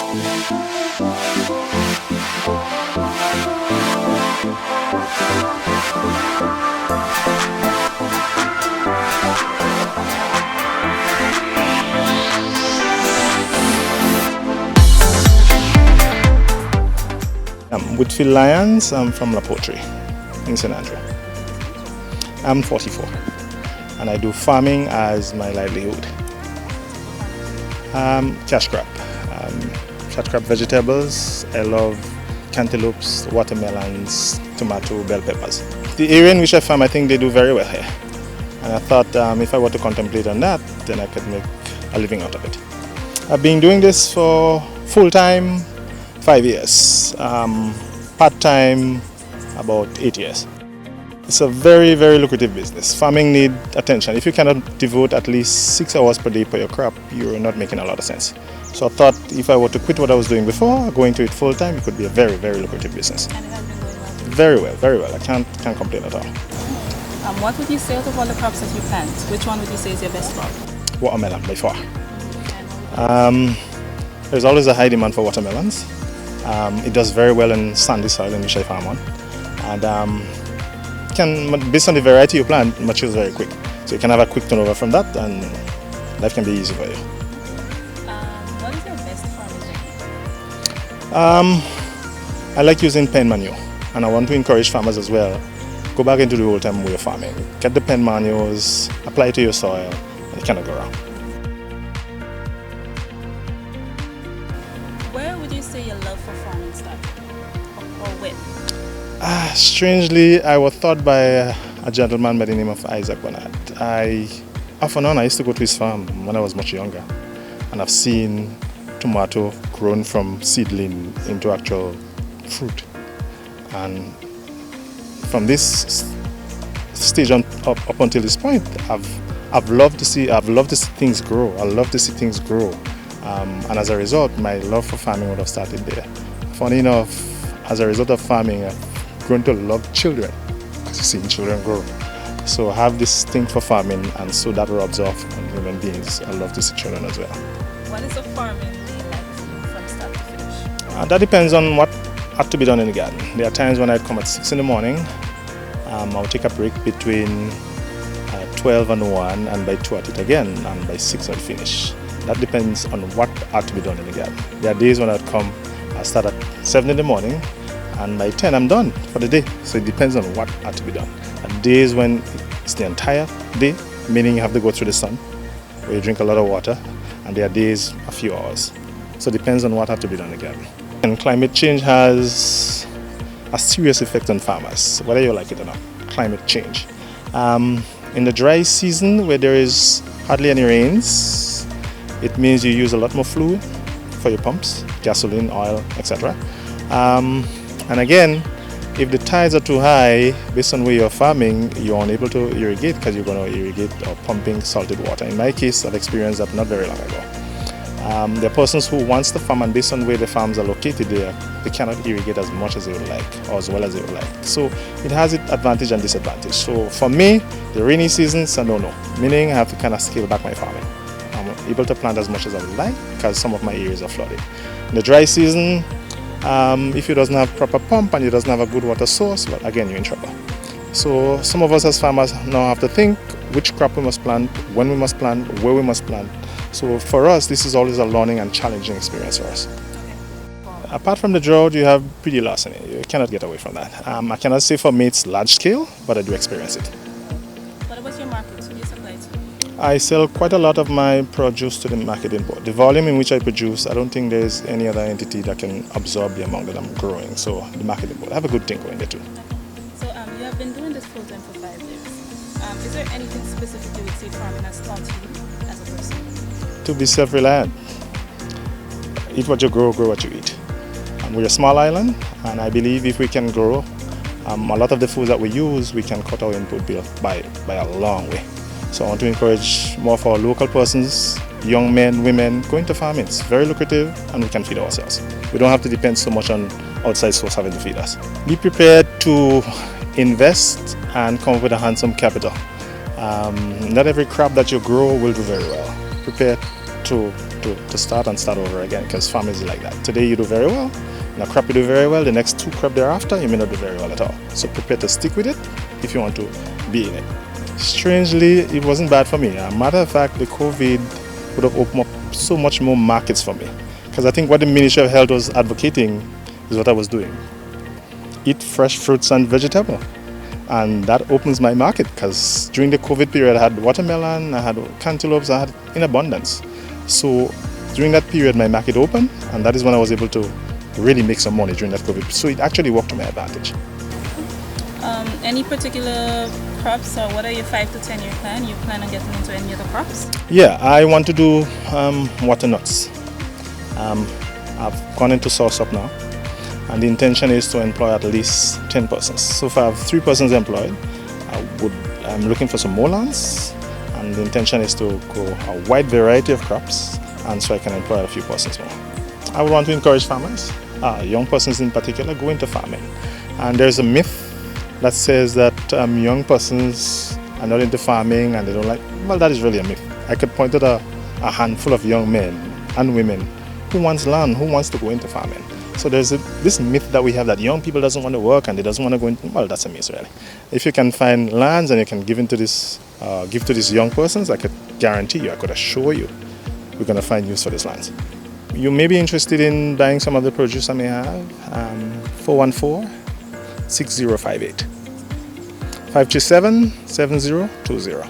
I'm Whitfield Lyons. I'm from Poterie in St.Andrew. I'm 44 and I do farming as my livelihood. Cash crop. Cash crop vegetables. I love cantaloupes, watermelons, tomato, bell peppers. The area in which I farm, I think they do very well here. And I thought if I were to contemplate on that, then I could make a living out of it. I've been doing this for full-time 5 years, part-time about 8 years. It's a very, very lucrative business. Farming needs attention. If you cannot devote at least 6 hours per day per your crop, you're not making a lot of sense. So I thought if I were to quit what I was doing before, go into it full-time, it could be a very, very lucrative business. And it has been going well? Very well, very well. I can't complain at all. What would you say out of all the crops that you plant, which one would you say is your best crop? Watermelon, by far. There's always a high demand for watermelons. It does very well in sandy soil in which I farm on. And based on the variety you plant, matures very quick. So you can have a quick turnover from that and life can be easy for you. What is your best farming technique? I like using pen manure, and I want to encourage farmers as well. Go back into the old time way of farming. Get the pen manures, apply it to your soil, and you cannot go wrong. Where would you say your love for farming started, or when? Strangely, I was taught by a gentleman by the name of Isaac Bernard. Off and on, I used to go to his farm when I was much younger, and I've seen tomato grown from seedling into actual fruit. And from this stage on up until this point, I've loved to see things grow. I love to see things grow, and as a result, my love for farming would have started there. Funny enough, as a result of farming, I've grown to love children because seeing children grow. So I have this thing for farming, and so that rubs off on human beings. I love to see children as well. What is a farming day like for you from start to finish? That depends on what had to be done in the garden. There are times when I'd come at 6 in the morning. I'll take a break between 12 and 1, and by 2 at it again, and by 6 I'll finish. That depends on what had to be done in the garden. There are days when I'd come, I'll start at 7 in the morning, and by 10 I'm done for the day. So it depends on what had to be done. And days when it's the entire day, meaning you have to go through the sun, where you drink a lot of water, and there are days a few hours. So it depends on what had to be done in the garden. And climate change has a serious effect on farmers, whether you like it or not. Climate change. In the dry season, where there is hardly any rains, it means you use a lot more fluid for your pumps, gasoline, oil, etc. And again, if the tides are too high, based on where you're farming, you're unable to irrigate because you're going to irrigate or pumping salted water. In my case, I've experienced that not very long ago. There are persons who wants to farm, and based on where the farms are located there, they cannot irrigate as much as they would like or as well as they would like. So it has its advantage and disadvantage. So for me, the rainy seasons are no-no, meaning I have to kind of scale back my farming. I'm able to plant as much as I would like because some of my areas are flooded. In the dry season, if it doesn't have proper pump and it doesn't have a good water source, well, again, you're in trouble. So some of us as farmers now have to think which crop we must plant, when we must plant, where we must plant. So for us, this is always a learning and challenging experience for us. Apart from the drought, you have pretty loss in it. You cannot get away from that. I cannot say for me it's large scale, but I do experience it. What about your markets? Who do you supply to? I sell quite a lot of my produce to the market import. The volume in which I produce, I don't think there's any other entity that can absorb the amount that I'm growing. So the market import, I have a good thing going there too. So you have been doing this full time for 5 years. Is there anything specific you would say farming has taught you as a person? To be self-reliant. Eat what you grow what you eat. We're a small island, and I believe if we can grow a lot of the foods that we use, we can cut our input bill by a long way. So I want to encourage more for our local persons, young men, women, go into farming. It's very lucrative and we can feed ourselves. We don't have to depend so much on outside source having to feed us. Be prepared to invest and come up with a handsome capital. Not every crop that you grow will do very well. Prepare to to start over again, because farming is like that. Today you do very well, in a crop you do very well, the next 2 crops thereafter you may not do very well at all. So prepare to stick with it if you want to be in it. Strangely, it wasn't bad for me. As a matter of fact, the COVID would have opened up so much more markets for me, because I think what the Ministry of Health was advocating is what I was doing. Eat fresh fruits and vegetables. And that opens my market, because during the COVID period I had watermelon, I had cantaloupes, I had in abundance. So during that period my market opened, and that is when I was able to really make some money during that COVID. So it actually worked to my advantage. Any particular crops, or what are your 5 to 10 year plan? You plan on getting into any other crops? Yeah, I want to do water nuts. I've gone into sauce-up now, and the intention is to employ at least 10 persons. So far I have 3 persons employed. I'm looking for some more lands, and the intention is to grow a wide variety of crops, and so I can employ a few persons more. I would want to encourage farmers, young persons in particular, go into farming. And there's a myth that says that young persons are not into farming and they don't like. Well, that is really a myth. I could point out a handful of young men and women who wants land, who wants to go into farming. So there's this myth that we have that young people doesn't want to work and they doesn't want to go into. Well, that's a myth, really. If you can find lands and you can give to these young persons, I could guarantee you, I could assure you, we're going to find use for these lands. You may be interested in buying some of the produce I may have. 414-6058. 527-7020.